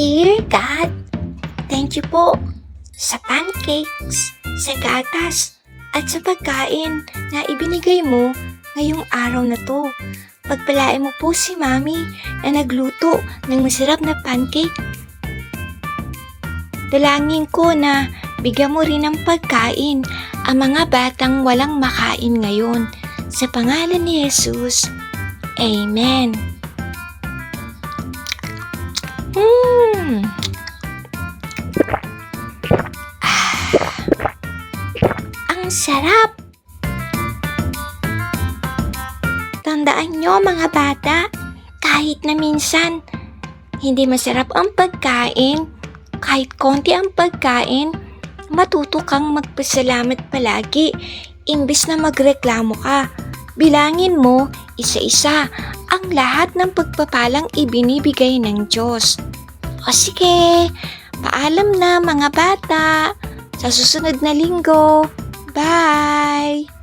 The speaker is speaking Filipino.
Dear God, thank you po sa pancakes, sa gatas, at sa pagkain na ibinigay mo ngayong araw na to. Pagpalain mo po si Mami na nagluto ng masarap na pancake. Dalangin ko na bigyan mo rin ng pagkain ang mga batang walang makain ngayon. Sa pangalan ni Jesus, Amen. Ang sarap! Tandaan nyo mga bata, kahit na minsan hindi masarap ang pagkain, kahit konti ang pagkain, matuto kang magpasalamat palagi. Imbes na magreklamo ka, bilangin mo isa-isa ang lahat ng pagpapalang ibinibigay ng Diyos. O sige, paalam na mga bata. Sa susunod na linggo. Bye!